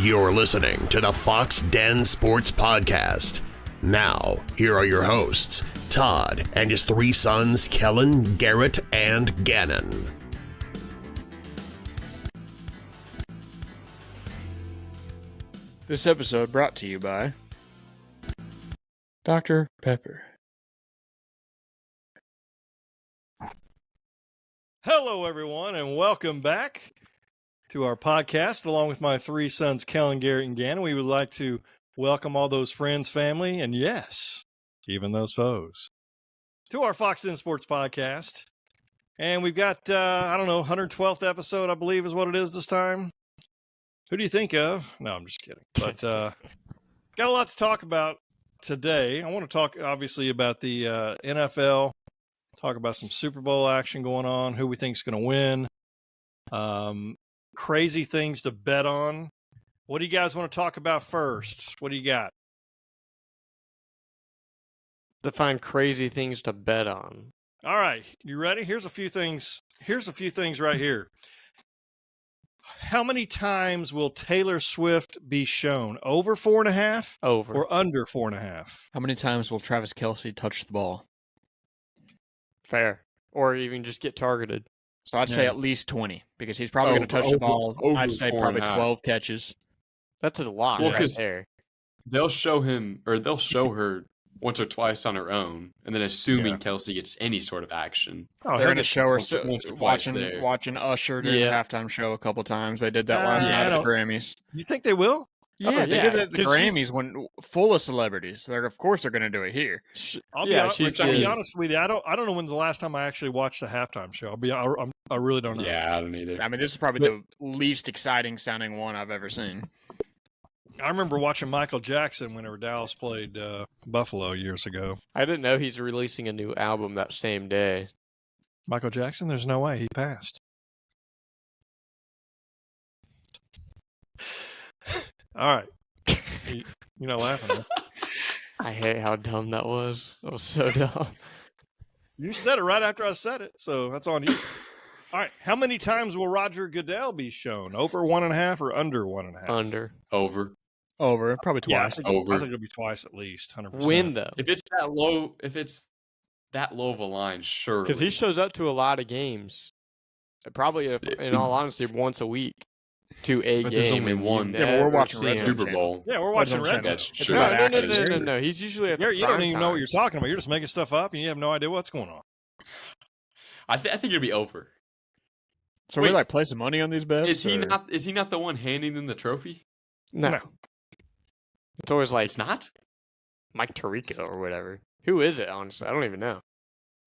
You're listening to the Foxx Den Sports Podcast. Now, here are your hosts, Todd and his three sons, Kellen, Garrett, and Gannon. This episode brought to you by Dr. Pepper. Hello, everyone, and welcome back to our podcast. Along with my three sons, Kellen, Garrett, and Gannon, we would like to welcome all those friends, family, and yes, even those foes, to our Foxx Den Sports Podcast. And we've got, 112th episode, I believe is what it is this time. Who do you think of? No, I'm just kidding. But got a lot to talk about today. I want to talk, obviously, about the NFL, talk about some Super Bowl action going on, who we think is going to win, crazy things to bet on. What do you guys want to talk about first? What do you got? Define crazy things to bet on. All right, you ready? Here's a few things right here. How many times will Taylor Swift be shown? Over 4.5? Over. Or under 4.5? How many times will Travis Kelce touch the ball? Fair. Or even just get targeted. So I'd say at least 20, because he's probably going to touch the ball. I'd say probably 12 catches. That's a lot right there. They'll show him, or they'll show her once or twice on her own, and then assuming Kelce gets any sort of action. Oh, They're going to show her watching Usher during the halftime show a couple times. They did that last night at the Grammys. You think they will? Yeah, they did it at the Grammys when full of celebrities. Of course they're going to do it here. I'll be honest with you. I don't know when the last time I actually watched the halftime show. I really don't know. Yeah, I don't either. I mean, this is probably the least exciting sounding one I've ever seen. I remember watching Michael Jackson whenever Dallas played Buffalo years ago. I didn't know he's releasing a new album that same day. Michael Jackson? There's no way. He passed. All right. You're not laughing, huh? I hate how dumb that was. That was so dumb. You said it right after I said it, so that's on you. All right. How many times will Roger Goodell be shown? Over 1.5 or under 1.5? Under. Over. Probably twice. I think it'll be twice at least. 100%. Win, though. If it's that low of a line, sure. Because he shows up to a lot of games. Probably, in all honesty, once a week. To a but game. There's only one. Yeah, but we're watching Red Zone Super Bowl. Yeah, we're watching Red Zone. That's true. No. He's usually at the You don't even know what you're talking about. You're just making stuff up, and you have no idea what's going on. I think it'll be over. So we play some money on these bets? Is he not the one handing them the trophy? No. It's always like It's not? Mike Tirico or whatever. Who is it, honestly? I don't even know.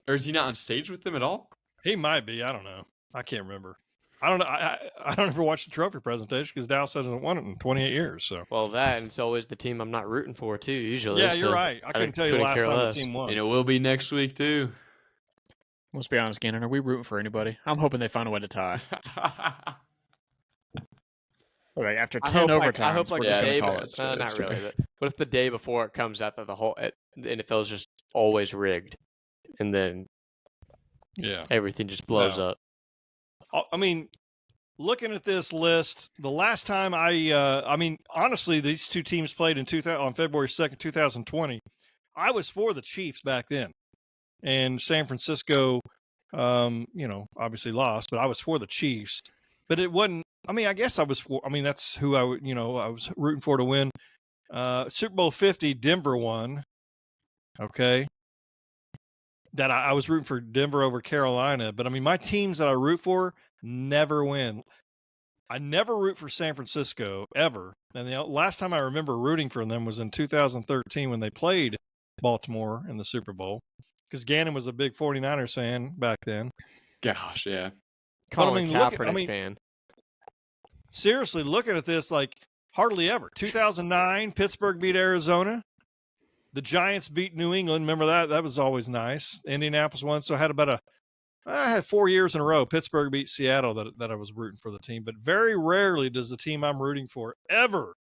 Or is he not on stage with them at all? He might be. I don't know. I can't remember. I don't know. I don't ever watch the trophy presentation because Dallas hasn't won it in 28 years. So that, and it's always the team I'm not rooting for too. Usually, yeah, you're right. I couldn't tell you the last time the team won. And it will be next week too. Let's be honest, Gannon. Are we rooting for anybody? I'm hoping they find a way to tie. Right, after 10 overtimes, I hope we're just going to call it. Not really. But if the day before it comes out that the NFL is just always rigged, and then everything just blows up. I mean, looking at this list, the last time honestly, these two teams played on February 2nd, 2020. I was for the Chiefs back then, and San Francisco, obviously lost, but I was for the Chiefs. But it wasn't. I mean, I guess I was for. I mean, that's who I was rooting for to win. Super Bowl 50, Denver won. Okay. That I was rooting for Denver over Carolina. But, I mean, my teams that I root for never win. I never root for San Francisco, ever. And the last time I remember rooting for them was in 2013 when they played Baltimore in the Super Bowl. Because Gannon was a big 49ers fan back then. Gosh, yeah. Colin Kaepernick fan. Seriously, looking at this, hardly ever. 2009, Pittsburgh beat Arizona. The Giants beat New England. Remember that? That was always nice. Indianapolis won. So I had 4 years in a row. Pittsburgh beat Seattle that I was rooting for the team. But very rarely does the team I'm rooting for ever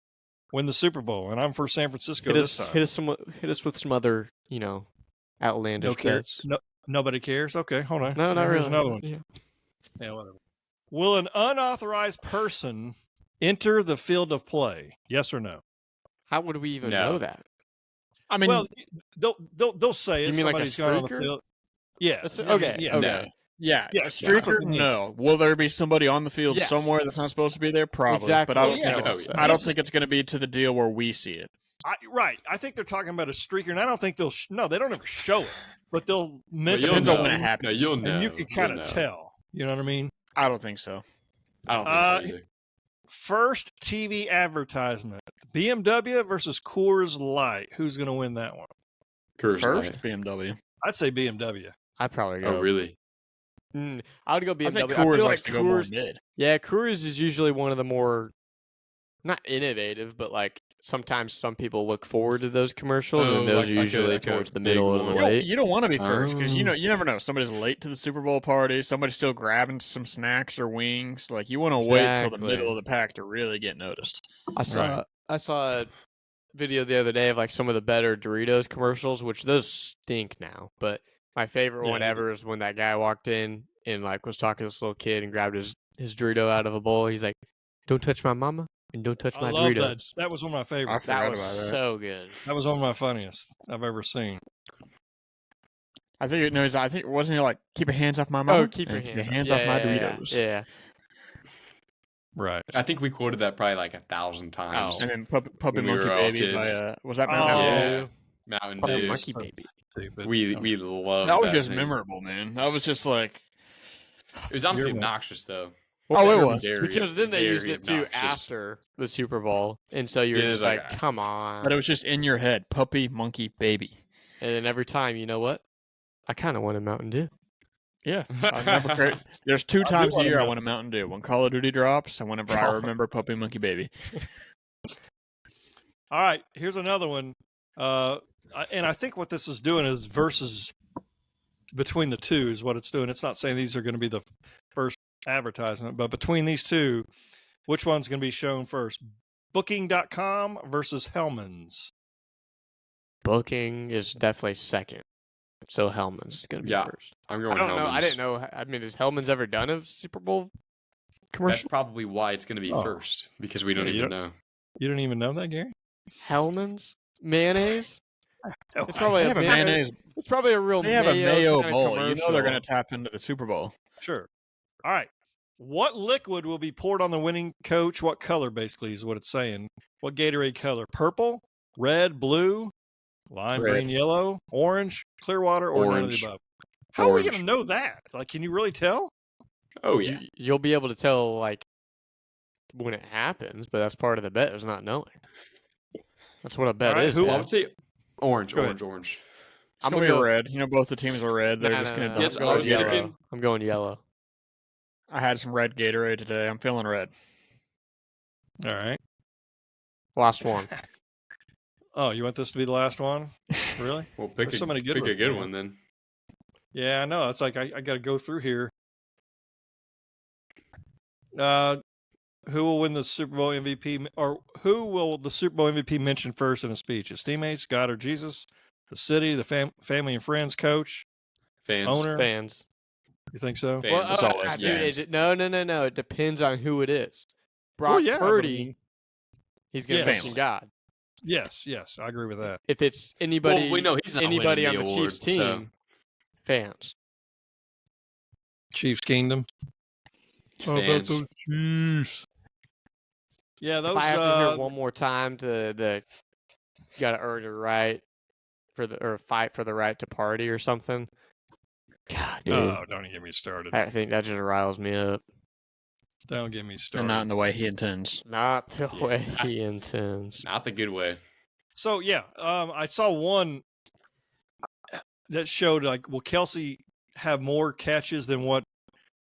win the Super Bowl. And I'm for San Francisco this time. Hit us with some other, outlandish bets. Nobody cares? Okay, hold on. No, not Here's really. another one. Yeah, whatever. Will an unauthorized person enter the field of play? Yes or no? How would we even No. know that? I mean, Well, they'll say it. You mean like a Somebody's gone on the streaker? field. Yeah. Okay. Yeah. No. yeah, Yeah, a streaker, yeah. no. Will there be somebody on the field Yes. somewhere that's not supposed to be there? Probably. Exactly. But I don't Yeah. think it's, Oh, yeah. I don't think it's going to be to the deal where we see it. Right. I think they're talking about a streaker, and I don't think they'll. No, they don't ever show it, but they'll mention. Depends it, on when it No, happens. you'll know. and you can kind of You'll know. tell. You know what I mean? I don't think so. I don't think so either. First TV advertisement: BMW versus Coors Light. Who's going to win that one? Coors First, Light. BMW. I'd say BMW. I'd probably go. Oh, really? I would go BMW. I think feel Coors like likes to go more Coors- mid. Yeah, Coors is usually one of the more, not innovative, but like sometimes some people look forward to those commercials, Oh, and those like- are like a- usually like a towards the big middle of the one. late. You don't want to be first because you Oh. never know. Somebody's late to the Super Bowl party. Somebody's still grabbing some snacks or wings. Like you want to wait till the Exactly. middle of the pack to really get noticed. I saw a video the other day of like some of the better Doritos commercials, which those stink now. But my favorite Yeah, one they ever is when that guy walked in and like was talking to this little kid and grabbed his Dorito out of a bowl. He's like, "Don't touch my mama and don't touch I my love Doritos." that. That was one of my favorites. forgot That was about that. so good. That was one of my funniest I've ever seen. I think it knows. I think wasn't it like keep your hands off my mama? Oh, keep your And hands, off my Yeah, Doritos. Yeah. Right. I think we quoted that probably like 1,000 times. And then Puppy When we Monkey were all Baby by kids. was that Oh, Mountain Dew? yeah. Mountain Puppy Dew. Monkey Baby. Stupid. We love That was just name. memorable, man. That was just like It was honestly You're right. obnoxious though. Oh, it was. Very, Because then they used very it too obnoxious. after the Super Bowl, and so you're Yeah, just it's like, like, "Come on!" But it was just in your head, Puppy Monkey Baby. And then every time, you know what? I kind of want a Mountain Dew. Yeah, I remember. There's two times a want a year I Mountain- want a Mountain Dew. When Call of Duty drops, and whenever I remember Puppy Monkey Baby. All right, here's another one. And I think what this is doing is versus between the two is what it's doing. It's not saying these are going to be the first advertisement, but between these two, which one's going to be shown first? Booking.com versus Hellman's. Booking is definitely second, so Hellman's is gonna be Yeah. first. I'm I going don't know. I Hellman's. didn't know. I mean, has Hellman's ever done a Super Bowl That's commercial? probably why it's going to be Oh. first because we don't Yeah, you even know. You don't even know that, Gary? Hellman's mayonnaise. It's They probably have a mayonnaise. It's probably a real They have a mayo kinda bowl. You know they're going to commercial. tap into the Super Bowl. Sure. All right. What liquid will be poured on the winning coach? What color, basically, is what it's saying. What Gatorade color? Purple, red, blue, lime Red. green, yellow, orange, clear water, or none of Orange. the above? How are we Orange. going to know that? Like, can you really tell? Oh yeah. You'll be able to tell like when it happens, but that's part of the bet is not knowing. That's what a bet All right, is. who- I man. would say orange, Go ahead. orange. It's I'm going to gonna be go red. You know, both the teams are red. They're Nah, just nah, going nah, to Yeah, I'm that's going what I was yellow. thinking. I'm going yellow. I had some red Gatorade today. I'm feeling red. All right. Last one. Oh, you want this to be the last one? Really? Well, pick There's so many good pick a ones, good man. one then. Yeah, I know. It's like I got to go through here. Who will win the Super Bowl MVP, or who will the Super Bowl MVP mention first in a speech? His teammates, God or Jesus, the city, the family and friends, coach, Fans. owner. Fans. You think so? Fans. It's always dude, fans. no. It depends on who it is. Brock yeah, but I Purdy, mean- he's going to Yes. mention God. Yes, I agree with that. If it's anybody, Well, we know he's not anybody on winning the the Chiefs award, so- team, fans. Chiefs Kingdom. How about Fans. those Chiefs? Yeah, those. If I have to hear it one more time, you got to earn your right or fight for the right to party or something. God, dude, Oh, don't get me started. I think that just riles me up. Don't get me And started. not in the way he intends. Not the Yeah. way he intends. Not the good way. So yeah, I saw one that showed like, will Kelsey have more catches than what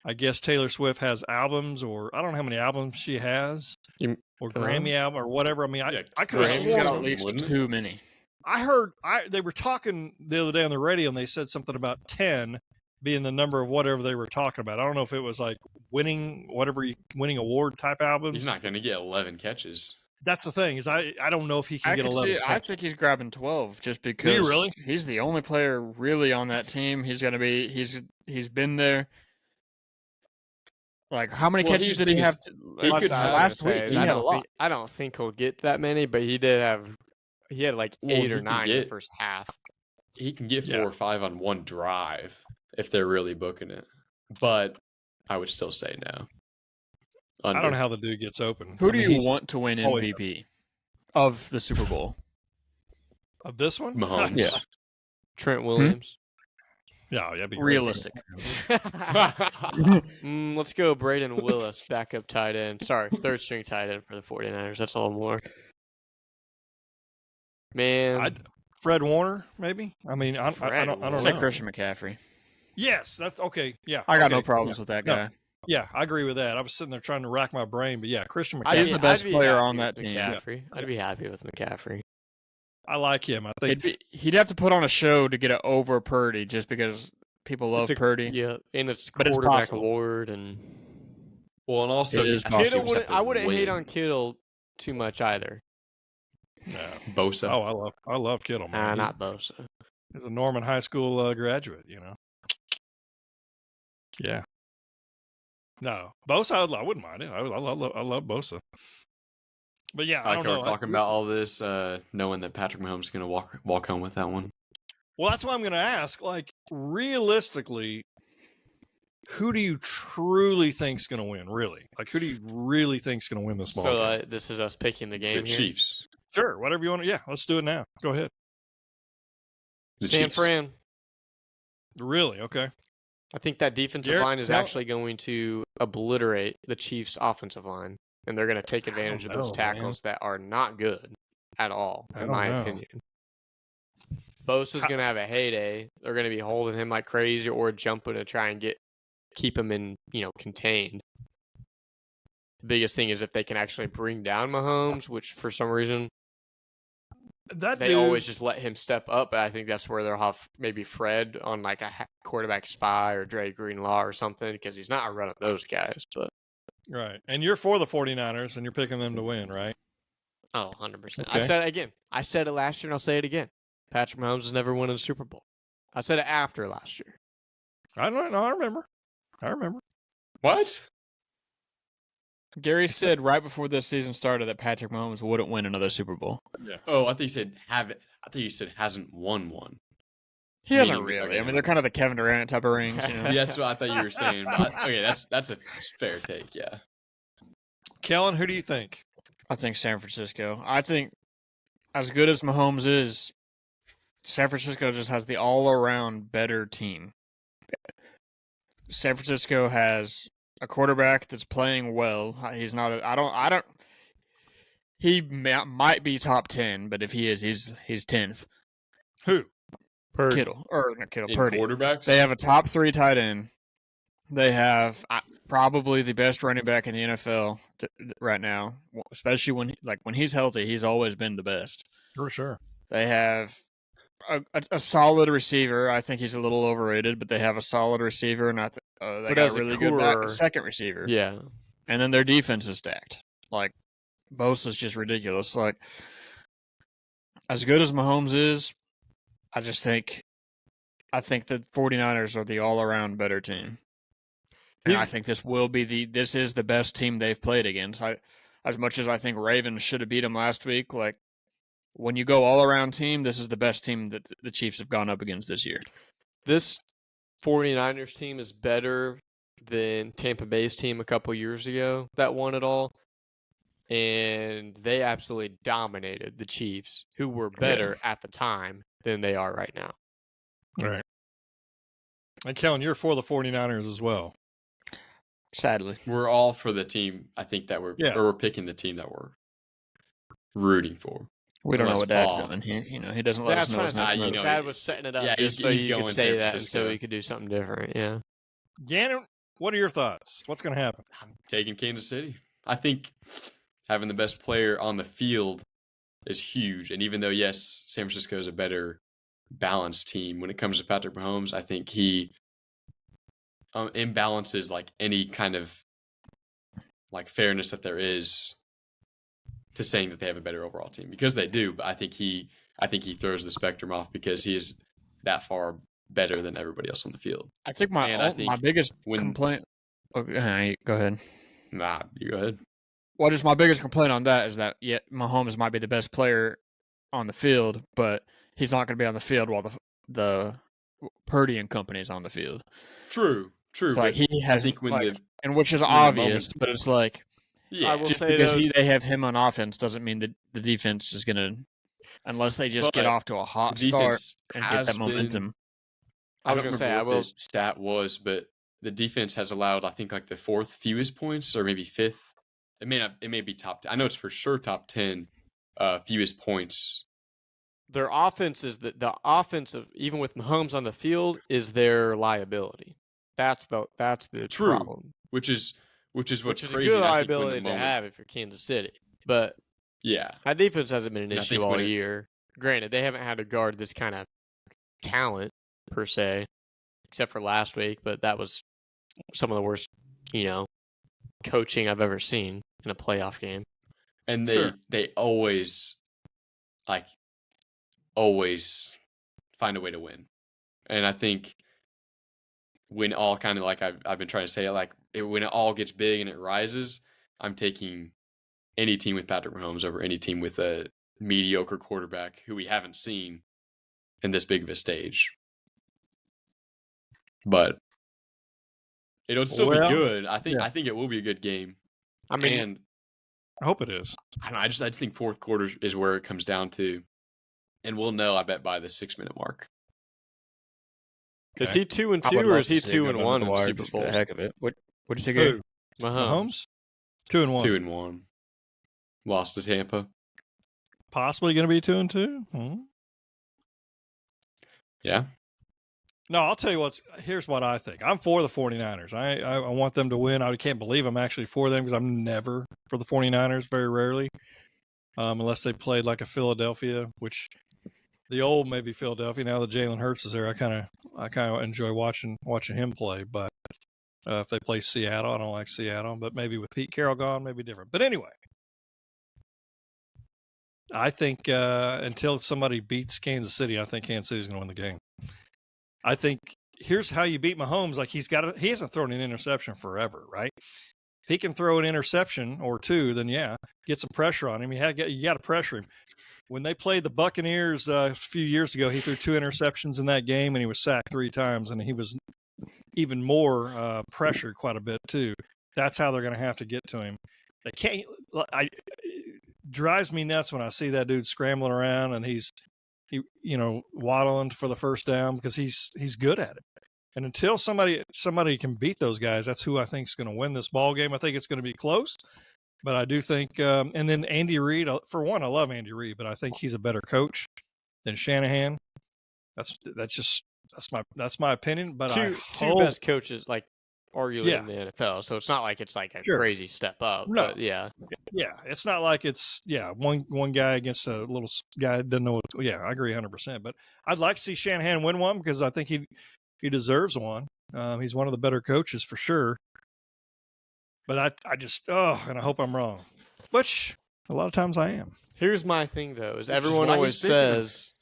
I guess Taylor Swift has albums, or I don't know how many albums she has, You- or Grammy album or whatever. I mean, Yeah, I could have Grammy's He's got got sworn at least wouldn't it? too many. I heard they were talking the other day on the radio, and they said something about 10 being the number of whatever they were talking about. I don't know if it was like winning award type albums. He's not going to get 11 catches. That's the thing is I don't know if he can get 11. I think he's grabbing 12 just because really? he's the only player really on that team. He's going to be he's been there. Like, how many Well, catches here's did the he thing have is, That's what I was gonna last say, week? is He had a lot. I don't think he'll get that many, but he did have. He had like Well, 8 he or can 9 in the get- first half. he can get Yeah. 4 or 5 on one drive if they're really booking it. But I would still say no. I don't know how the dude gets open. Who I do mean, you he's want to win always MVP of the Super Bowl? of this one? Mahomes. Yeah. Trent Williams. Yeah, that'd be great. Realistic. Let's go Braden Willis, backup tight end. Sorry, third string tight end for the 49ers. That's a little more. Man, Fred Warner, maybe. I mean, I Fred don't It's know. like Christian McCaffrey. Yes, that's okay. Yeah, I got no okay, problems with that No. guy. Yeah, I agree with that. I was sitting there trying to rack my brain, but yeah, Christian I'd McCaffrey. He's be- the best I'd be player happy on with that team. McCaffrey. I'd be happy with McCaffrey. I like him. I think He'd have to put on a show to get it over Purdy just because people love Purdy. Yeah, and it's But it's quarterback possible. award and Well, and also It is I think possible. you just have to I wouldn't hate win. on Kittle too much either. Bosa. Oh, I love Kittle, man. Not Bosa. He's a Norman High School graduate, Yeah. No, Bosa, I wouldn't mind it. I love Bosa. But yeah, I I don't like how know. we're talking about all this, knowing that Patrick Mahomes is going to walk home with that one. Well, that's why I'm going to ask. Like, realistically, who do you truly think's going to win? Really, like, who do you really think's going to win this ball? So game? this is us picking the game The here. Chiefs. Sure, whatever you want to. Yeah, let's do it now. Go ahead. The San Chiefs. Fran. Really? Okay. I think that defensive Garrett, line is no. actually going to obliterate the Chiefs' offensive line, and they're going to take advantage of those know, tackles that are not good at all, I in don't my know. opinion. Bosa's going to have a heyday. They're going to be holding him like crazy or jumping to try and keep him in, contained. The biggest thing is if they can actually bring down Mahomes, which for some reason they always just let him step up. But I think that's where they'll have maybe Fred on like a quarterback spy or Dre Greenlaw or something because he's not running those guys. But Right. And you're for the 49ers and you're picking them to win, right? 100%. Okay. I said it again. I said it last year and I'll say it again. Patrick Mahomes has never won a Super Bowl. I said it after last year. I don't know. I remember. What? Gary said right before this season started that Patrick Mahomes wouldn't win another Super Bowl. Yeah. Oh, I think you said have it. I think you said hasn't won one. He hasn't Meaning, really. okay. I mean, they're kind of the Kevin Durant type of rings. Yeah, that's what I thought you were saying. But okay, that's a fair take. Yeah. Kellen, who do you think? I think San Francisco. I think as good as Mahomes is, San Francisco just has the all-around better team. San Francisco has a quarterback that's playing well. He's not. He might be top 10, but if he is, he's 10th. Who? Kittle or not Kittle? In Purdy. quarterbacks, They have a top 3 tight end. They have probably the best running back in the NFL right now, especially when he's healthy. He's always been the best. For sure. They have a solid receiver. I think he's a little overrated, but they have a solid receiver, and they got a really good second receiver. Yeah. And then their defense is stacked. Like, Bosa's just ridiculous. Like, as good as Mahomes is, I think the 49ers are the all-around better team. And I think this is the best team they've played against. As much as I think Ravens should have beat them last week, like, when you go all-around team, this is the best team that the Chiefs have gone up against this year. This 49ers team is better than Tampa Bay's team a couple years ago that won it all. And they absolutely dominated the Chiefs, who were better at the time than they are right now. Right. And Kellen, you're for the 49ers as well. Sadly. we're all for the team. I think that we're picking the team that we're rooting for. We don't know Unless what Dad's Paul- doing. He doesn't let us know his next move. Dad was setting it up Yeah, just he's so you going could San say that and Francisco. so you could do something different. Yeah. Gannon, what are your thoughts? What's going to happen? I'm taking Kansas City. I think having the best player on the field is huge. And even though, yes, San Francisco is a better balanced team, when it comes to Patrick Mahomes, I think he imbalances like any kind of like fairness that there is to saying that they have a better overall team, because they do. But I think he throws the spectrum off because he is that far better than everybody else on the field. I think my biggest complaint. Okay, go ahead. Nah, you go ahead. Well, just my biggest complaint on that is that Mahomes might be the best player on the field, but he's not going to be on the field while the Purdy and company is on the field. True. It's But like he has, I think and which is when the obvious, moment- but it's like I will just say because though, they have him on offense doesn't mean that the defense is going to, unless they just get But off to a hot the start defense and get has that been- momentum. I was don't going to say, remember I what will. the stat was, but the defense has allowed, I think, like the fourth fewest points, or maybe fifth. It may be top 10. I know it's for sure top 10 fewest points. Their offense is the offensive, even with Mahomes on the field, is their liability. That's the True. problem. Which is what's Which is crazy. a good and I think when the liability to moment- have if you're Kansas City. But Yeah. that defense hasn't been an And I issue think all when it- year. Granted, they haven't had to guard this kind of talent per se, except for last week. But that was some of the worst, coaching I've ever seen in a playoff game. And Sure. they always always find a way to win. And I think when all kind of like I've been trying to say, when it all gets big and it rises, I'm taking any team with Patrick Mahomes over any team with a mediocre quarterback who we haven't seen in this big of a stage. But it'll still be Well, good. I think it will be a good game. I mean, And I hope it is. I don't know, I just think fourth quarter is where it comes down to. And we'll know, I bet, by the 6-minute mark. is Okay. he 2-2 I would or love is to he see it go 2-1 under in the the wire Super just for the Bowl? heck of it. What did you Who? get? Mahomes. 2-1. 2-1. Lost to Tampa. Possibly going to be 2-2. Yeah. No, I'll tell you here's what I think. I'm for the 49ers. I want them to win. I can't believe I'm actually for them because I'm never for the 49ers, very rarely, unless they played like a Philadelphia, which the old maybe Philadelphia. Now that Jalen Hurts is there, I kind of enjoy watching him play. But if they play Seattle, I don't like Seattle. But maybe with Pete Carroll gone, maybe different. But anyway, I think until somebody beats Kansas City, I think Kansas City is going to win the game. I think here's how you beat Mahomes. Like he hasn't thrown an interception forever, right? If he can throw an interception or two, then get some pressure on him. You got to pressure him. When they played the Buccaneers a few years ago, he threw 2 interceptions in that game, and he was sacked 3 times, and he was even more pressured quite a bit too. That's how they're going to have to get to him. They can't. It drives me nuts when I see that dude scrambling around and he's waddling for the first down because he's good at it. And until somebody can beat those guys, that's who I think is going to win this ball game. I think it's going to be close, but I do think. And then Andy Reid, for one, I love Andy Reid, but I think he's a better coach than Shanahan. That's my opinion. But two best coaches, like arguably in the NFL. So it's not like it's like a Sure. crazy step up. No. But yeah. Yeah, it's not like it's one guy against a little guy that doesn't know what. Yeah, I agree 100%. But I'd like to see Shanahan win one because I think he deserves one. He's one of the better coaches for sure. But I just and I hope I'm wrong, which a lot of times I am. Here's my thing though: is Which is everyone why always he's thinking of- says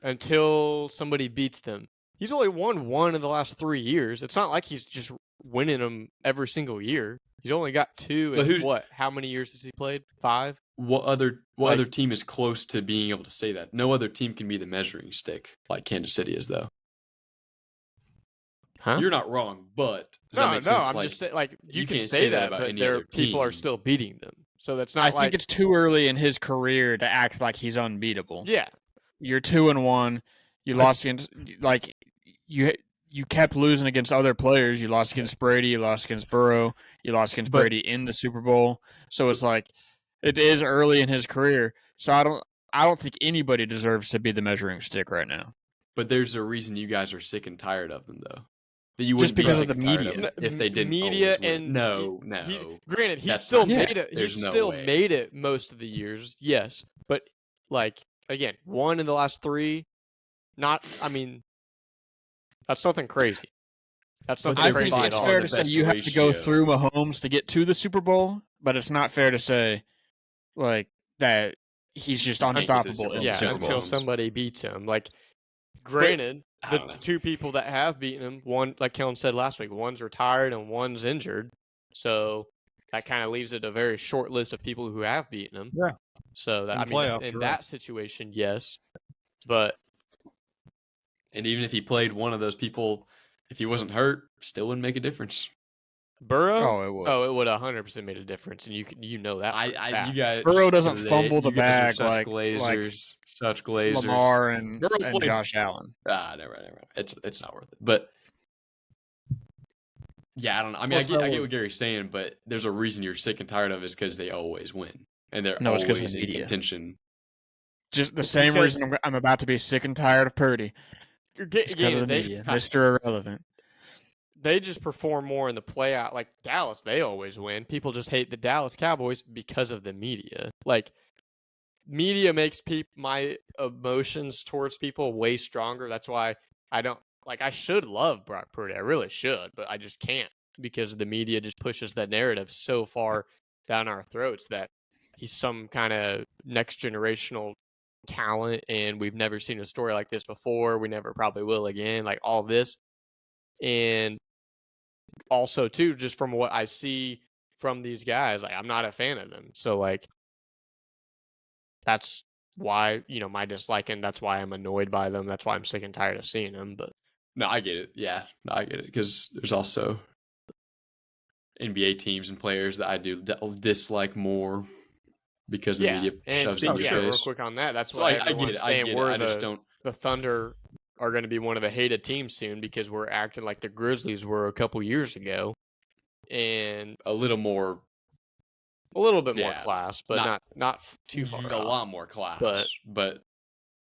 until somebody beats them. He's only won 1 in the last 3 years. It's not like he's just winning them every single year. He's only got 2 But in what? How many years has he played? 5? What other team is close to being able to say that? No other team can be the measuring stick like Kansas City is, though. Huh? You're not wrong, but does that No, make sense? I'm just saying, like you can can't say that, about but any their other people are team. still beating them. So that's not I like think it's too early in his career to act like he's unbeatable. yeah. You're 2-1. You lost against you kept losing against other players. You lost against Brady. You lost against Burrow. You lost against Brady in the Super Bowl. So it's like it is early in his career. So I don't think anybody deserves to be the measuring stick right now. But there's a reason you guys are sick and tired of them, though. That you Just wouldn't be because of sick the and tired media. them if they didn't. Media always win. and no. Granted, he That's still not- made it. He There's no still way. made it most of the years. Yes, but like again, 1 in the last 3. Not. I mean, that's nothing crazy. That's But nothing I they're crazy think by it's at all. fair the to say best you have to go ratio. through Mahomes to get to the Super Bowl, but it's not fair to say like that he's just think it's a unstoppable Super in Bowl. Yeah, the Super Super until Bowl. Mahomes. somebody beats him. Like, granted, I the don't know. 2 people that have beaten him, one, like Kellen said last week, one's retired and one's injured. So that kind of leaves it a very short list of people who have beaten him. Yeah. So that, playoffs, in right. that situation, yes. But And even if he played one of those people, if he wasn't hurt, still wouldn't make a difference. Burrow, it would. it would 100% made a difference, and you know that. For a fact. You guys, Burrow doesn't you fumble the guys are bag such like glazers, such glazers. Lamar and Burrow played- Josh Allen. Never. It's not worth it. But yeah, I don't know. I mean, What's I that get what Gary's saying, but there's a reason you're sick and tired of it, is because they always win, and they're No, it's 'cause of always the in media. contention. Just the same because- reason I'm about to be sick and tired of Purdy. Because of the media. Mr. Irrelevant. They just perform more in the playout. Like Dallas, they always win. People just hate the Dallas Cowboys because of the media. Like, media makes my emotions towards people way stronger. That's why I don't like. I should love Brock Purdy. I really should, but I just can't because the media just pushes that narrative so far down our throats that he's some kind of next generational talent, and we've never seen a story like this before. We never probably will again. Like all this, and also too, just from what I see from these guys, like I'm not a fan of them. So like that's why, my dislike, and that's why I'm annoyed by them. That's why I'm sick and tired of seeing them. But No, I get it. Yeah, no, I get it, because there's also NBA teams and players that I do dislike more because the media and shoves it in speaking, your real face. quick on that, that's So why I get everyone's it. I saying get we're it. I just don't. the Thunder are going to be one of the hated teams soon because we're acting like the Grizzlies were a couple years ago, and A little more, a little bit more Yeah, class, but not too far a off. lot more class, but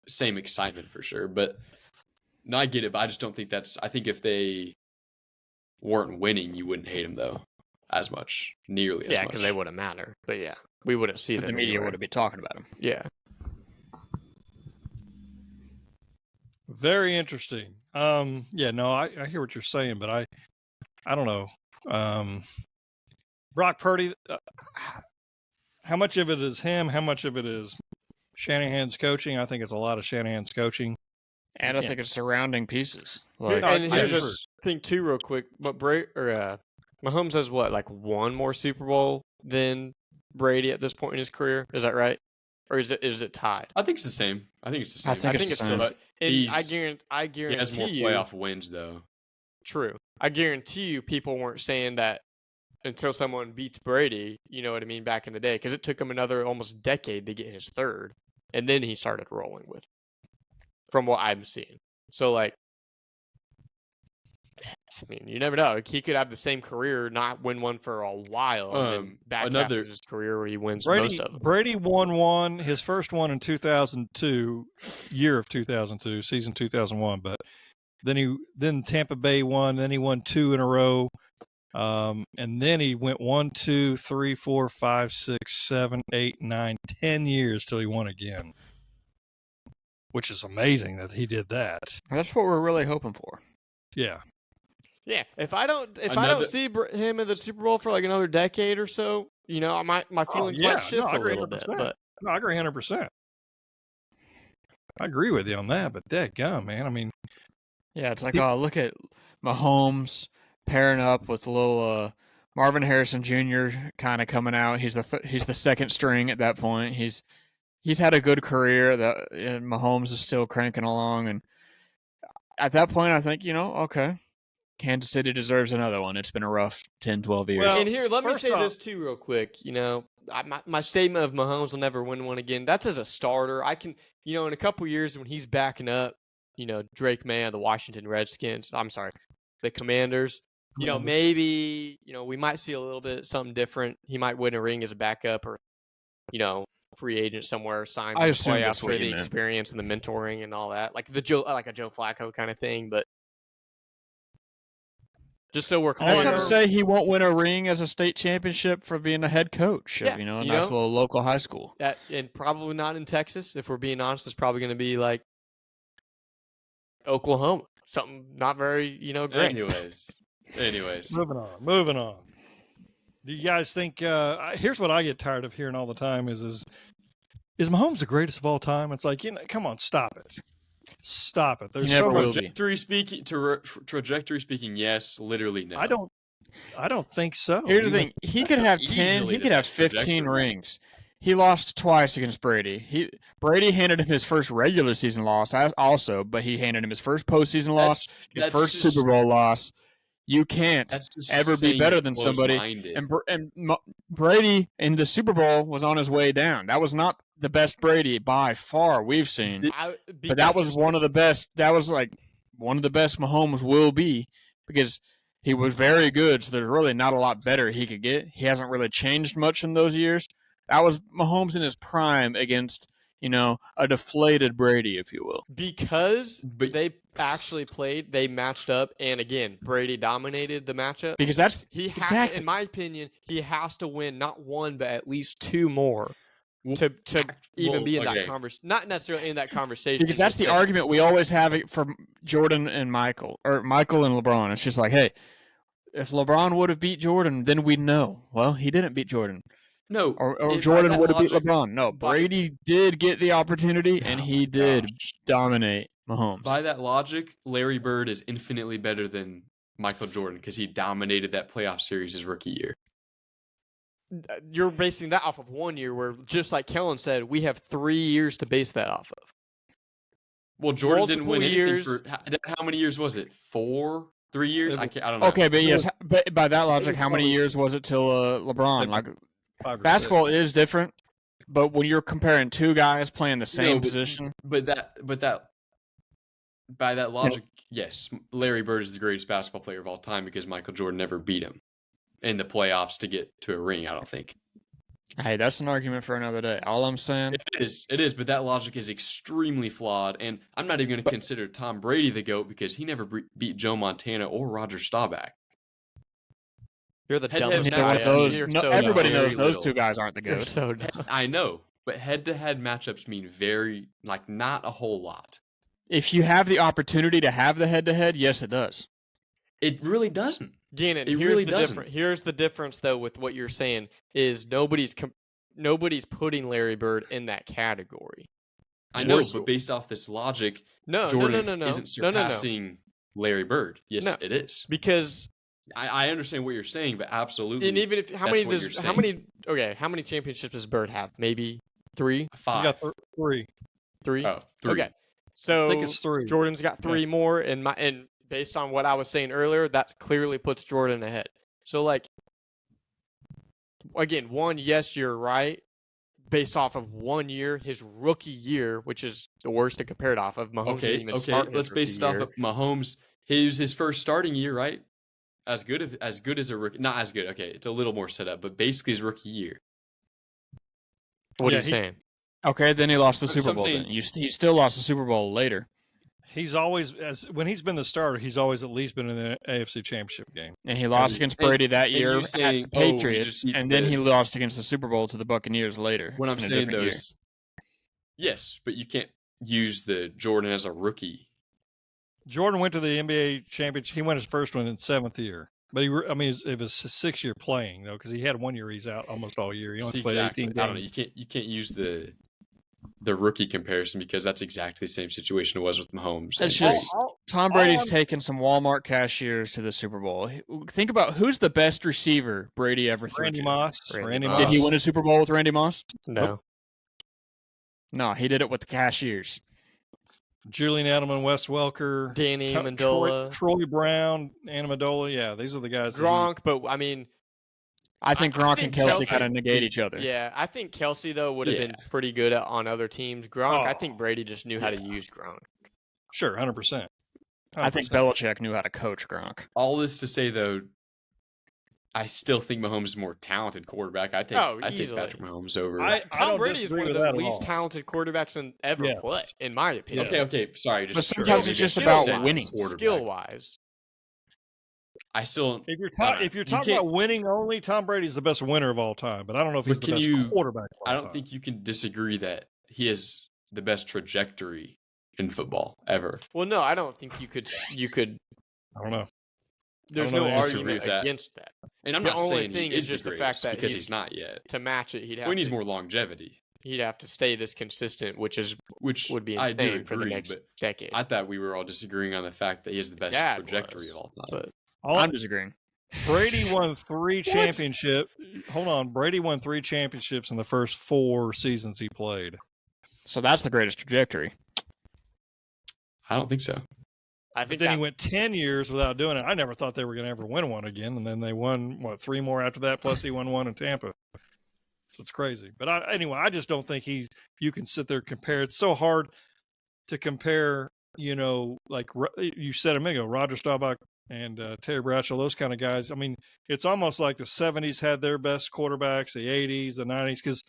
same excitement for sure. But no, I get it. But I just don't think that's. I think if they weren't winning, you wouldn't hate them though as much, nearly as much. Yeah, because they wouldn't matter. But yeah, we wouldn't see But them. the media anyway. would be talking about him. Yeah. Very interesting. Yeah, no, I hear what you're saying, but I don't know. Brock Purdy, how much of it is him? How much of it is Shanahan's coaching? I think it's a lot of Shanahan's coaching. And I think it's surrounding pieces. Like, Like, And here's the thing too, real quick. But Mahomes has what, like one more Super Bowl than Brady at this point in his career? Is that right? Or is it tied? I think it's the same. I think it's the same. I think it's the same. But And he's- I he has more guarantee you. playoff wins though. True. I guarantee you, people weren't saying that until someone beats Brady. You know what I mean? Back in the day, because it took him another almost decade to get his third, and then he started rolling with. From what I'm seeing, so like, I mean, you never know. He could have the same career, not win one for a while, and then back half of his career where he wins most of them. Brady won one, his first one in 2002, year of 2002, season 2001. But then Tampa Bay won. Then he won two in a row, and then he went 1, 2, 3, 4, 5, 6, 7, 8, 9, 10 years till he won again. Which is amazing that he did that. that's what we're really hoping for. Yeah. Yeah, if I don't see him in the Super Bowl for like another decade or so, my feelings might shift a little bit. But No, I agree 100%. I agree with you on that, but dadgum, man. I mean, Yeah, it's like, look at Mahomes pairing up with little Marvin Harrison Jr. kind of coming out. He's the second string at that point. He's had a good career. And Mahomes is still cranking along, and at that point, I think okay, Kansas City deserves another one. It's been a rough 10, 12 years. Well, and here, let me first say off- this too, real quick. My statement of Mahomes will never win one again. That's as a starter. I can, in a couple years when he's backing up, Drake May of the Washington Redskins. I'm sorry, the Commanders. Maybe we might see a little bit something different. He might win a ring as a backup, or free agent somewhere, signed I for the assume that's playoffs what for you the meant. experience and the mentoring and all that, like a Joe Flacco kind of thing. But just so we're clear, That's not to say he won't win a ring as a state championship for being a head coach of, Yeah, a nice little local high school. that, and probably not in Texas. If we're being honest, it's probably going to be like Oklahoma, something not very, great. Anyways, moving on. Do you guys think? Here's what I get tired of hearing all the time: is Mahomes the greatest of all time? It's like, come on, stop it. There's He never so will much. be. trajectory speaking, yes. Literally, no. I don't. I don't think so. Here's the thing: he could have 10, Easily he the could have best 15 trajectory. rings. He lost twice against Brady. Brady handed him his first regular season loss, also, but he handed him his first postseason loss, his That's first just- Super Bowl loss. You can't That's just ever be saying better you're than somebody. close-minded. Brady in the Super Bowl was on his way down. That was not the best Brady by far we've seen, but that was one of the best. That was like one of the best Mahomes will be, because he was very good. So there's really not a lot better he could get. He hasn't really changed much in those years. That was Mahomes in his prime against, a deflated Brady, if you will. Because But- they actually played, they matched up, and again, Brady dominated the matchup. Because that's He has, exactly. in my opinion, he has to win not one but at least two more to even be in that okay. conversation. Not necessarily in that conversation. Because that's just the saying. argument we always have for Jordan and Michael, or Michael and LeBron. It's just like, hey, if LeBron would have beat Jordan, then we'd know. Well, he didn't beat Jordan. No, Or by Jordan that would have beat logic- LeBron. No, by- Brady did get the opportunity, and Oh he my did gosh. dominate Mahomes. By that logic, Larry Bird is infinitely better than Michael Jordan because he dominated that playoff series his rookie year. You're basing that off of 1 year, where just like Kellen said, we have 3 years to base that off of. Well, Jordan didn't win Multiple anything years. for how many years was it? 3 years? I don't know. Okay, but It yes, was- but by that logic, was how many probably- years was it till LeBron? Like 5 or basketball 6. is different, but when you're comparing two guys playing the same No, position, But by that logic, yes, Larry Bird is the greatest basketball player of all time because Michael Jordan never beat him in the playoffs to get to a ring. I don't think hey, that's an argument for another day. All I'm saying, it is. But that logic is extremely flawed, and I'm not even going to consider Tom Brady the GOAT because he never beat Joe Montana or Roger Staubach. You're the Head-to-head dumbest neither matchup one guy. of matchups those. You're No, so everybody dumb. knows Very those little. two guys aren't the You're goats. so dumb. I know, but head-to-head matchups mean not a whole lot. If you have the opportunity to have the head-to-head, yes, it does. It really doesn't. Gannon, It here's really the doesn't. difference. Here's the difference, though, with what you're saying is nobody's putting Larry Bird in that category. I know, Worse- but based off this logic, No, Jordan no. isn't No. surpassing Larry Bird. Yes, No. it is. Because I understand what you're saying, but absolutely. and even if how That's many what you're does how saying. many how many championships does Bird have? Maybe 3? He's 5. got 3. 3? Oh, 3. Okay. So I think it's 3. Jordan's got 3 more, and based on what I was saying earlier, that clearly puts Jordan ahead. So like, again, yes, you're right. Based off of 1 year, his rookie year, which is the worst to compare it off of. Mahomes didn't even start his Let's base it rookie off year. of Mahomes. He was his first starting year, right? As good as a rookie. Not as good. Okay, it's a little more set up, but basically his rookie year. What Yeah, are you saying? Okay, then he lost the So Super I'm Bowl. saying- Then he still lost the Super Bowl later, He's always when he's been the starter, he's always at least been in the AFC Championship game. and he lost against Brady that you year saying, at the "Oh, he Patriots, just beat and then the-" he lost against the Super Bowl to the Buccaneers later. What I'm in a saying different though year. is, yes, but you can't use the Jordan as a rookie. Jordan went to the NBA championship. He won his first one in 7th year. But it was his 6th year playing though, because he had 1 year he's out almost all year. He only See, played exactly. 18 games. I don't know. You can't use the rookie comparison because that's exactly the same situation it was with Mahomes. It's and just Brady. Tom Brady's taken some Walmart cashiers to the Super Bowl. Think about who's the best receiver Brady ever threw Randy to. Moss. Randy Randy Moss. Did he Moss. win a Super Bowl with Randy Moss? No. No, he did it with the cashiers. Julian Edelman, Wes Welker, Danny Troy, Amendola, Troy Brown, Amendola. Yeah, these are the guys. that he- Gronk, but I mean, I think I Gronk think and Kelsey Kelsey- kind of negate each other. yeah, I think Kelsey though would have Yeah. been pretty good on other teams. Gronk, I Oh. think Brady just knew how to use Gronk. Sure, 100%. I think Belichick knew how to coach Gronk. All this to say though, I still think Mahomes is a more talented quarterback. I take easily. Patrick Mahomes over. I Tom don't Brady is disagree one of with the that at least all. talented quarterbacks in ever Yeah. play, in my opinion. Okay, sorry. But Just sometimes it's just Skill-wise- about winning. Skill-wise, I still. If you're, I don't know. if you're You talking can't- about winning only, Tom Brady's the best winner of all time. But I don't know if he's But the can best you- quarterback of all I don't time. think you can disagree that he has the best trajectory in football ever. well, no, I don't think you could. I don't know. There's know no the answer to argument that. against that. And I'm The not only saying thing he is is just the the fact greatest that because he's- he's not yet. To match it, He needs more longevity, he'd have to stay this consistent, which which would be I do insane for the agree, next but decade. I thought we were all disagreeing on the fact that he has the best Yeah, it trajectory was, of all time. But All, I'm disagreeing. Brady won 3 championships. Hold on. Brady won 3 championships in the first 4 seasons he played. So that's the greatest trajectory. I don't think so. I But think then that, he went 10 years without doing it. I never thought they were going to ever win one again. And then they won, 3 more after that, plus he won one in Tampa. So it's crazy. But anyway, I just don't think you can sit there and compare. It's so hard to compare, like you said a minute ago, Roger Staubach and Terry Bradshaw, those kind of guys. I mean, it's almost like the 70s had their best quarterbacks, the 80s, the 90s. Because,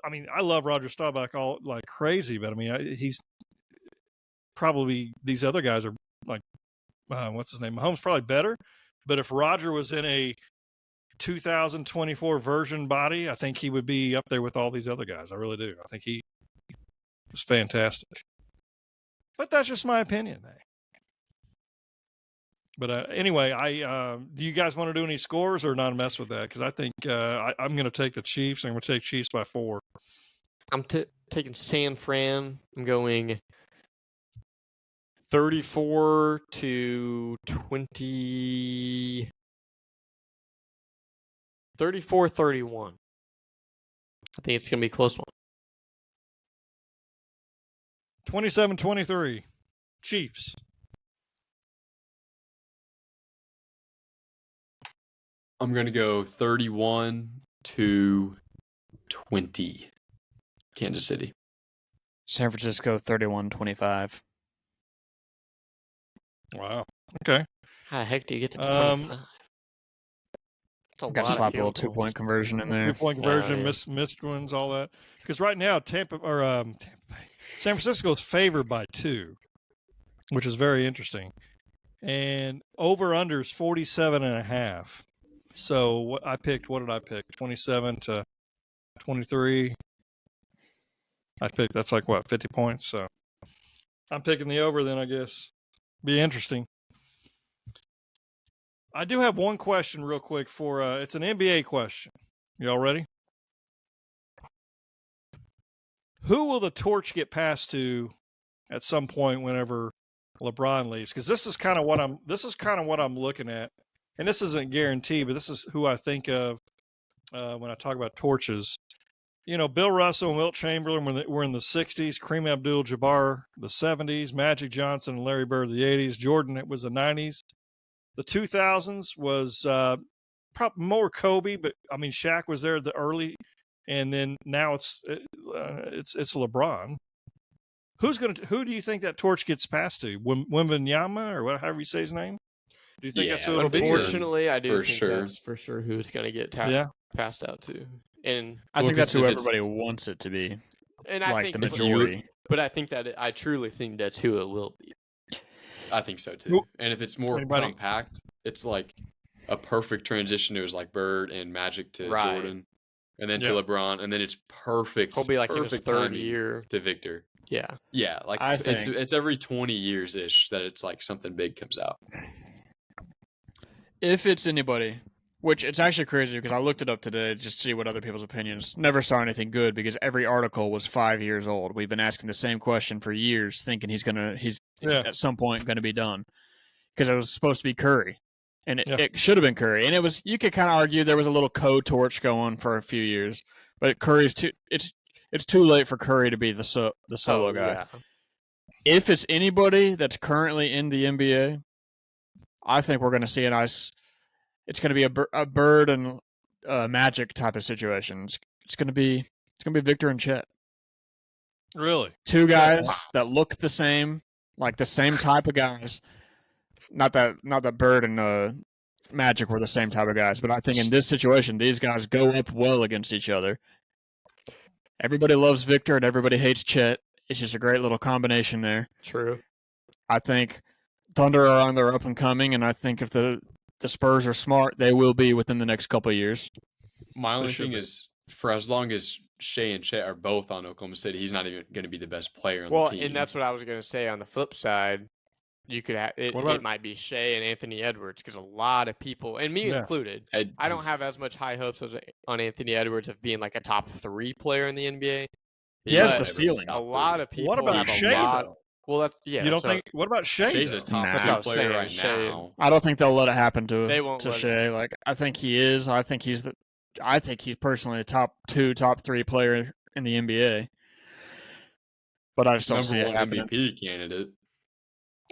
I mean, I love Roger Staubach all like crazy, but I mean, he's probably, these other guys are like, what's his name? Mahomes probably better. But if Roger was in a 2024 version body, I think he would be up there with all these other guys. I really do. I think he was fantastic. But that's just my opinion. But anyway, do you guys want to do any scores or not mess with that? Because I think I'm going to take the Chiefs. I'm going to take Chiefs by 4. I'm taking San Fran. I'm going 34-20. 34-31. I think it's going to be a close one. 27-23, Chiefs. I'm going to go 31-20, Kansas City. San Francisco 31-25. Wow. Okay. How the heck do you get to 25? That's a Got to lot slap of a little field goals. 2-point conversion in there. 2-point conversion, yeah. missed ones, all that. Because right now, San Francisco is favored by 2, which is very interesting. And over/under is 47.5. So what did I pick? 27-23. I picked, that's like what, 50 points? So I'm picking the over then, I guess. Be interesting. I do have one question real quick for, it's an NBA question. Y'all ready? Who will the torch get passed to at some point whenever LeBron leaves? Because this is kind of what I'm looking at, and this isn't guaranteed, but this is who I think of when I talk about torches. Bill Russell and Wilt Chamberlain were in the 60s, Kareem Abdul-Jabbar the 70s, Magic Johnson and Larry Bird the 80s, Jordan it was the 90s. The 2000s was probably more Kobe, but I mean Shaq was there the early, and then now it's LeBron. Who do you think that torch gets passed to? Wembanyama or however you say his name? Do you think that's who it'll be? Unfortunately, I do For think sure. that's for sure who it's going to get passed out to. And I think that's who because if it's- everybody wants it to be. and I Like think the if you- majority. but I think that I truly think that's who it will be. I think so too. Who- And if it's more Anybody? compact, it's like a perfect transition. It was like Bird and Magic to Right. Jordan, and then Yeah. to LeBron, and then it's perfect. He'll be like in his perfect third timing year. to Victor. Yeah. Yeah, like I it's think- it's every 20 years ish that it's like something big comes out. If it's anybody, which it's actually crazy because I looked it up today just to see what other people's opinions. Never saw anything good because every article was 5 years old. We've been asking the same question for years, thinking he's Yeah. at some point going to be done because it was supposed to be Curry, and Yeah. it should have been Curry. And it was. You could kind of argue there was a little co-torch going for a few years, but Curry's too. It's too late for Curry to be the solo guy. Yeah. If it's anybody that's currently in the NBA, I think we're going to see a nice. It's going to be a Bird and Magic type of situation. It's going to be Victor and Chet, Really? two guys that look the same, like the same type of guys. Not that Bird and Magic were the same type of guys, but I think in this situation, these guys go up well against each other. Everybody loves Victor and everybody hates Chet. It's just a great little combination there. True. I think Thunder are on their up and coming, and I think if the Spurs are smart, they will be within the next couple of years. My only should thing be. is, for as long as Shea and Chet are both on Oklahoma City, he's not even going to be the best player on Well, the team. and that's what I was going to say. On the flip side, you could have What about- it might be Shea and Anthony Edwards because a lot of people, and me Yeah. included, I- I don't have as much high hopes on Anthony Edwards of being like a top 3 player in the NBA. He has But the ceiling. A lot of people What about have Shea, a lot. though? Well, that's yeah. You don't that's what- think? What about Shea? Shea's though? a top Nah. That's two what I was player saying, right Shea- now. I don't think they'll let it happen They won't to let it. Shea. Like I think he is. I think he's personally a top 2, top 3 player in the NBA. But I just don't see Number it one happening. MVP candidate.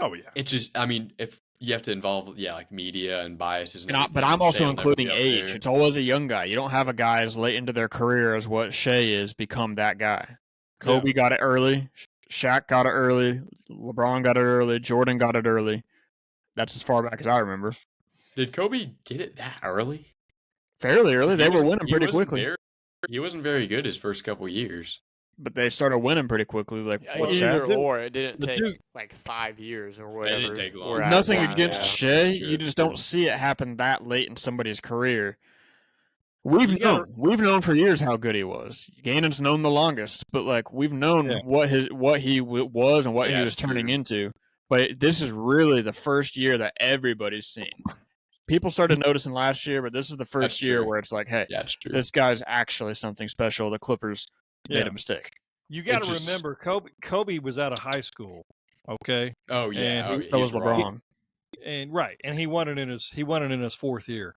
Oh yeah. It's just, I mean, if you have to involve, like media and biases, and But everything, I'm also Shea will never including be up age. there. It's always a young guy. You don't have a guy as late into their career as what Shea is become that guy. Kobe got it early. Shaq got it early. LeBron got it early. Jordan got it early. That's as far back as I remember. Did Kobe get it that early? Fairly early. 'Cause They he were wasn't- winning he pretty wasn't quickly. He wasn't very good his first couple years. But they started winning pretty quickly. Like Yeah, what Shaq either did. or. It didn't The take Duke- like 5 years or It whatever. didn't take long. whereas Nothing now, against yeah. Shea. That's true, You that's just don't true. see it happen that late in somebody's career. We've You gotta- known for years how good he was. Gannon's known the longest, but like we've known Yeah. what he was and what Yeah, he was it's turning true. into. But this is really the first year that everybody's seen. People started noticing last year, but this is the first That's year true. where it's like, hey, Yeah, it's true. this guy's actually something special. The Clippers made Yeah. a mistake. You got to just- remember, Kobe was out of high school. Okay, Oh yeah, and oh, So was he's raw. LeBron. and he won it in his fourth year.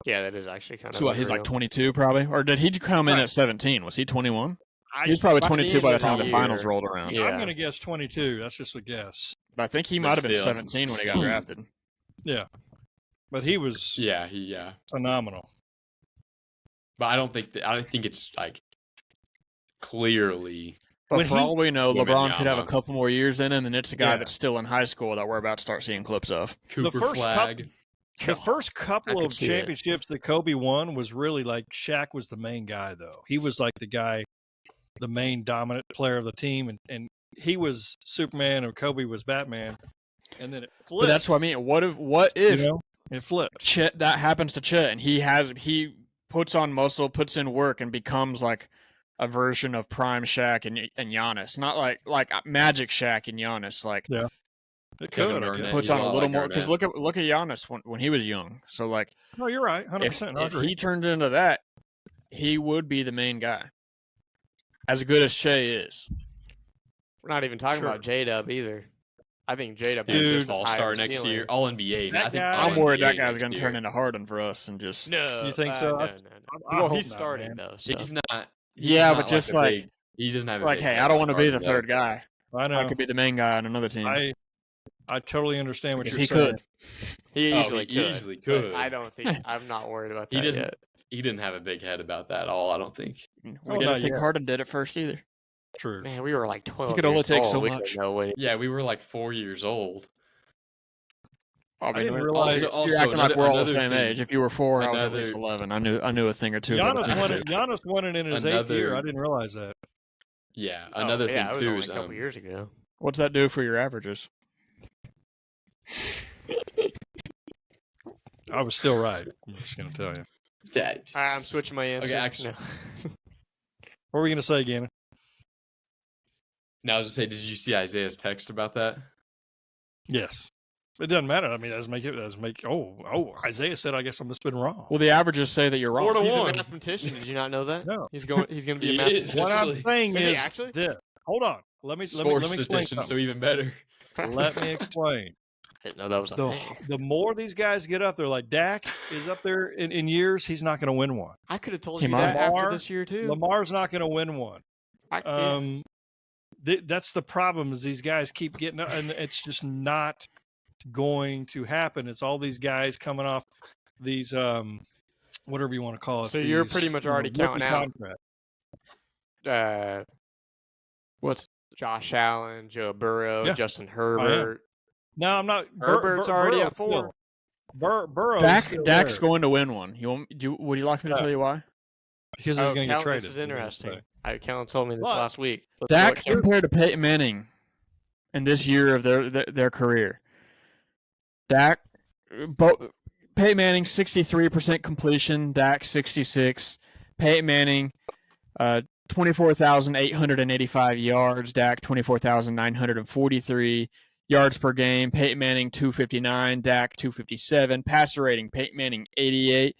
Yeah, that is actually kind of. So what, he's like unreal. 22 probably? Or did he come in Right. at 17? Was he 21? I, He was probably by the 22 end by the of the time the finals year- rolled around. Yeah. I'm going to guess 22. That's just a guess. But I think he But might have been still. 17 when he got drafted. Yeah, but he was Yeah. phenomenal. But I don't think it's like clearly. But When for he- all we know, LeBron could have a Wembanyama. couple more years in him, and it's a guy Yeah. that's still in high school that we're about to start seeing clips of. Cooper first flag. The first I couple could of see it. championships that Kobe won was really like Shaq was the main guy, though. He was like the main dominant player of the team, and he was Superman and Kobe was Batman. And then it flipped. But that's what I mean. What if you know? It flipped. Chet, that happens to Chet, and he puts on muscle, puts in work, and becomes like a version of prime Shaq and Giannis, not like Magic Shaq and Giannis. Like It Kevin could. I Garnett. guess. puts he's on a a lot little like more because Garnett. look at Giannis when he was young. So like No, you're right. 100%. if I agree. he turned into that, he would be the main guy. As good as Shea is. We're not even talking Sure. about J-Dub either. I think J-Dub Dude, is just as All high of star a next ceiling. year, All NBA. That I think guy- All I'm worried that NBA guy's next going to year. turn into Harden for us and just. No, You think so? No. I Well, hope he's not, starting man. though. So. He's not. Yeah, not but just a like- big- he doesn't have a Like, big hey, head I don't like want to be the Harden third does. guy. I know. I could be the main guy on another team. I totally understand what Because you're he saying. could. He Oh, easily he could. easily but could. I don't think. I'm not worried about He that doesn't. yet. He didn't have a big head about that at all. I don't think. We Oh, didn't not think yet. Harden did it first either. True. Man, we were like 12. could only years take old. so We much. didn't know what Yeah, we were like 4 years old. I didn't mean, realize- you're acting like we're all the another same thing- age. If you were 4, I was at least another- 11. I knew a thing or two. about Giannis the won thing. it. Giannis won it in his 8th year. Another- I didn't realize that. Yeah, Oh, another yeah, it thing was too only is a couple years ago. What's that do for your averages? I was still right. I'm just going to tell you. that. All right, I'm switching my answer. actually- No. What were we going to say, Gannon? Now, I was just say, did you see Isaiah's text about that? Yes. It doesn't matter. I mean, it doesn't make. Oh, Isaiah said, I guess I must have been wrong. Well, the averages say that you're wrong. 4 to He's a 1. mathematician. Did you not know that? No. He's going to be He a is. mathematician. What I'm Actually. saying Is he is actually? this. Hold on. Let me Sports explain statistician, so something. even better. Let me explain. I didn't know that was a thing. The more these guys get up there, like Dak is up there in years, he's not going to win one. I could have told He you might. that after Lamar- this year too. Lamar's not going to win one. Yeah. That's the problem is these guys keep getting up, and it's just not going to happen. It's all these guys coming off these whatever you want to call it. So you're these, pretty much you know, already rookie counting out. contracts. What's Josh Allen, Joe Burrow, Yeah, Justin Herbert? No, I'm not. Herbert's already Burrow's at 4. still- Burrow's still Dak's there going to win one. Would you like me to Yeah. tell you why? because he's going to get Kellen, traded. This is interesting. Kellen told me this But- last week. Let's Dak go, Kellen. compared to Peyton Manning in this year of their career. Dak, Peyton Manning 63% completion. Dak 66. Peyton Manning 24,885 yards. Dak 24,943 yards per game. Peyton Manning 259. Dak 257. Passer rating Peyton Manning 88.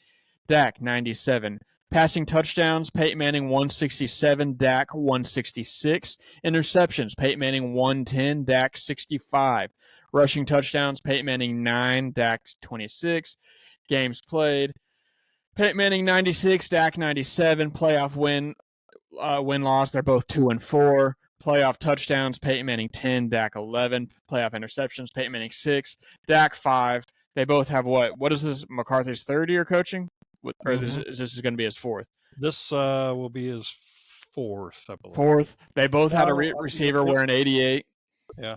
Dak 97. Passing touchdowns, Peyton Manning 167, Dak 166. Interceptions, Peyton Manning 110, Dak 65. Rushing touchdowns, Peyton Manning 9, Dak 26. Games played, Peyton Manning 96, Dak 97. Playoff win-loss, they're both 2-4. Playoff touchdowns, Peyton Manning 10, Dak 11. Playoff interceptions, Peyton Manning 6, Dak 5. They both have what? What is this, McCarthy's third year coaching? Or is this going to be his fourth? This will be his fourth, I believe. Fourth. They both had a receiver wearing 88. Yeah.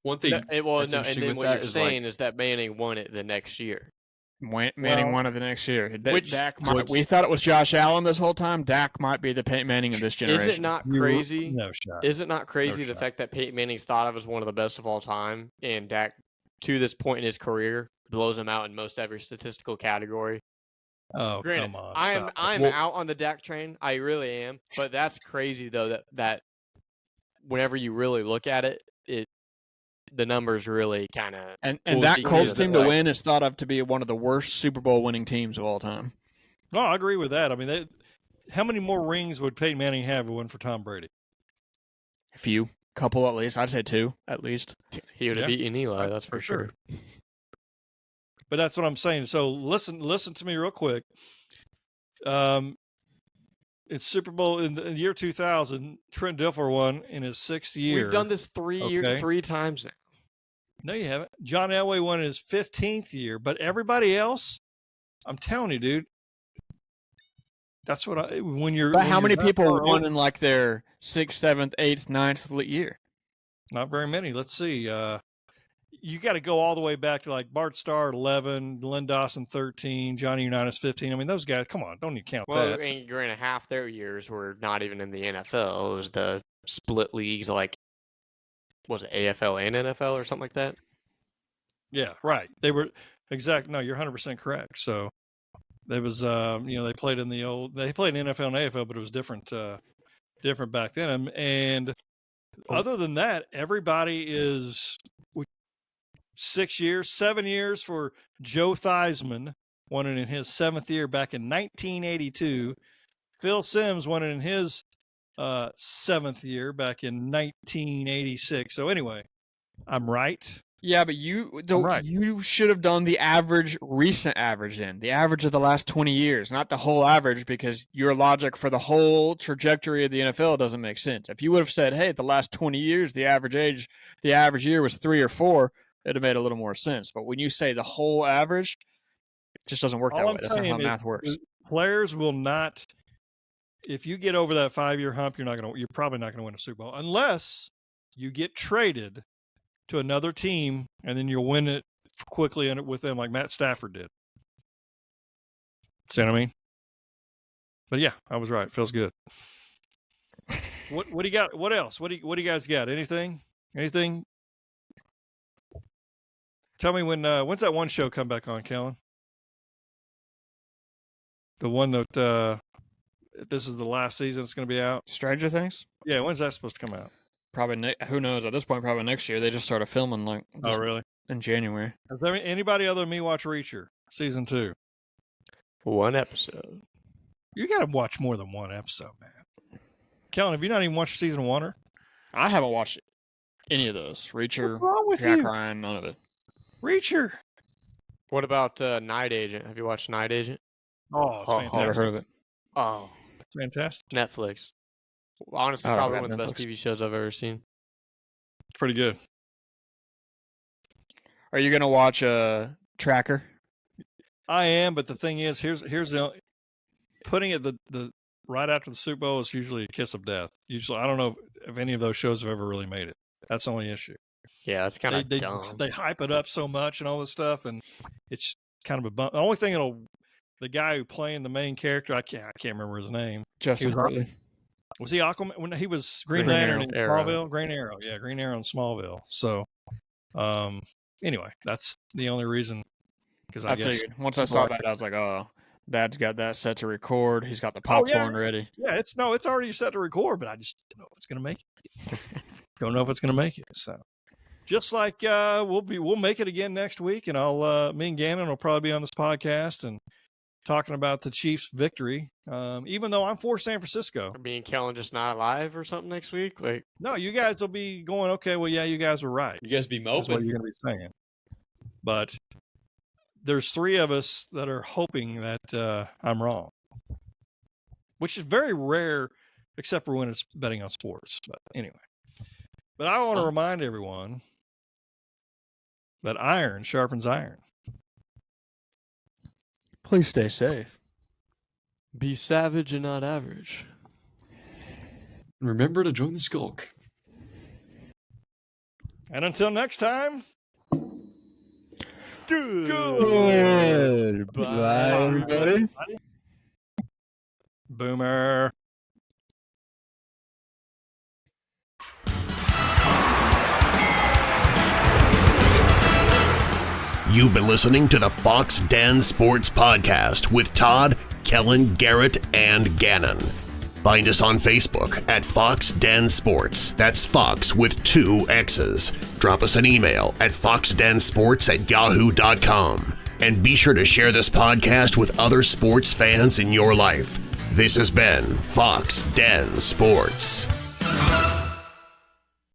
One thing. And then with what that you're is, saying is that Manning won it the next year. Manning won it the next year. Which- Dak we thought it was Josh Allen this whole time. Dak might be the Peyton Manning of this generation. Is it not crazy? No shot. Is it not crazy No the shot. fact that Peyton Manning's thought of as one of the best of all time, and Dak, to this point in his career, blows him out in most every statistical category? Oh, Granted, come on. I'm out on the Dak train. I really am. But that's crazy though that whenever you really look at it, the numbers really kind of And Well, that speaking Colts of team the to like- win is thought of to be one of the worst Super Bowl winning teams of all time. No, I agree with that. I mean, how many more rings would Peyton Manning have if it wasn't for Tom Brady? A few, couple at least. I'd say 2 at least. he would have Yeah. beaten Eli. That's for sure. But that's what I'm saying. So listen to me real quick. It's Super Bowl in the year 2000. Trent Dilfer won in his 6th year. We've done this 3 Okay. 3 times now. No, you haven't. John Elway won in his 15th year, but everybody else, I'm telling you, dude. That's what when you're. But when how you're many that people far won over- in like their 6th, 7th, 8th, 9th year? Not very many. Let's see. You got to go all the way back to like Bart Starr 11, Len Dawson 13, Johnny Unitas 15. I mean, those guys. Come on, don't you count Well, that? and granted, half their years were not even in the NFL. It was the split leagues, like was it AFL and NFL or something like that? Yeah, right. They were exact. No, you're 100% correct. So there was, they played in they played in NFL and AFL, but it was different back then. And other than that, everybody is 6 years, 7 years for Joe Theismann, won it in his 7th year back in 1982. Phil Simms won it in his 7th year back in 1986. So anyway, I'm right. Yeah, but right. you should have done the recent average then. The average of the last 20 years, not the whole average, because your logic for the whole trajectory of the NFL doesn't make sense. If you would have said, hey, the last 20 years, the average year was 3 or 4, it'd have made a little more sense. But when you say the whole average, it just doesn't work that All way. I'm That's not how saying math is works. Players will not. If you get over that 5-year hump, you're probably not going to win a Super Bowl unless you get traded to another team and then you'll win it quickly with them, like Matt Stafford did. See what I mean? But yeah, I was right. Feels good. What do you got? What else? What do you guys got? Anything? Tell me when's that one show come back on, Kellen? The one that this is the last season it's going to be out. Stranger Things? Yeah, when's that supposed to come out? Probably, who knows? At this point, probably next year. They just started filming Oh, really? in January. Has there anybody other than me watch Reacher season 2? One episode. You got to watch more than one episode, man. Kellen, have you not even watched season 1? I haven't watched any of those. Reacher, What's wrong with Jack you? Ryan, none of it. Reacher. What about Night Agent? Have you watched Night Agent? Oh, it's Never fantastic. heard of it. Oh, It's fantastic. Netflix. Honestly, I don't probably have one of the best Netflix. TV shows I've ever seen. It's pretty good. Are you gonna watch Tracker? I am, but the thing is, here's the putting it the right after the Super Bowl is usually a kiss of death. Usually, I don't know if any of those shows have ever really made it. That's the only issue. Yeah, that's kind of They dumb. they hype it up so much and all this stuff, and it's kind of a bump. The only thing the guy who playing the main character, I can't remember his name. Justin was- Hartley. Was he Aquaman when he was Green Green Lantern in Arrow. Smallville? Green Arrow, yeah, Green Arrow in Smallville. So, anyway, that's the only reason. Because I guess, figured. Once I saw that, I was like, oh, Dad's got that set to record. He's got the popcorn ready. yeah, it's already set to record, but I just don't know if it's going to make it. Don't know if it's going to make it. So, just like we'll make it again next week, and me and Gannon will probably be on this podcast, and talking about the Chiefs' victory, even though I'm for San Francisco. Or me and Kellen just not alive or something next week. Like, No, you guys will be going, okay, well, yeah, you guys were right. You guys be That's what moping. you're going to be saying. But there's 3 of us that are hoping that I'm wrong, which is very rare, except for when it's betting on sports. But anyway, but I want to remind everyone that iron sharpens iron. Please stay safe. be savage and not average. Remember to join the skulk. And until next time, Good. Bye, everybody. Boomer. You've been listening to the Foxx Den Sports Podcast with Todd, Kellen, Garrett, and Gannon. Find us on Facebook at Foxx Den Sports. That's Fox with 2 X's. Drop us an email at foxdensports@yahoo.com. And be sure to share this podcast with other sports fans in your life. This has been Foxx Den Sports.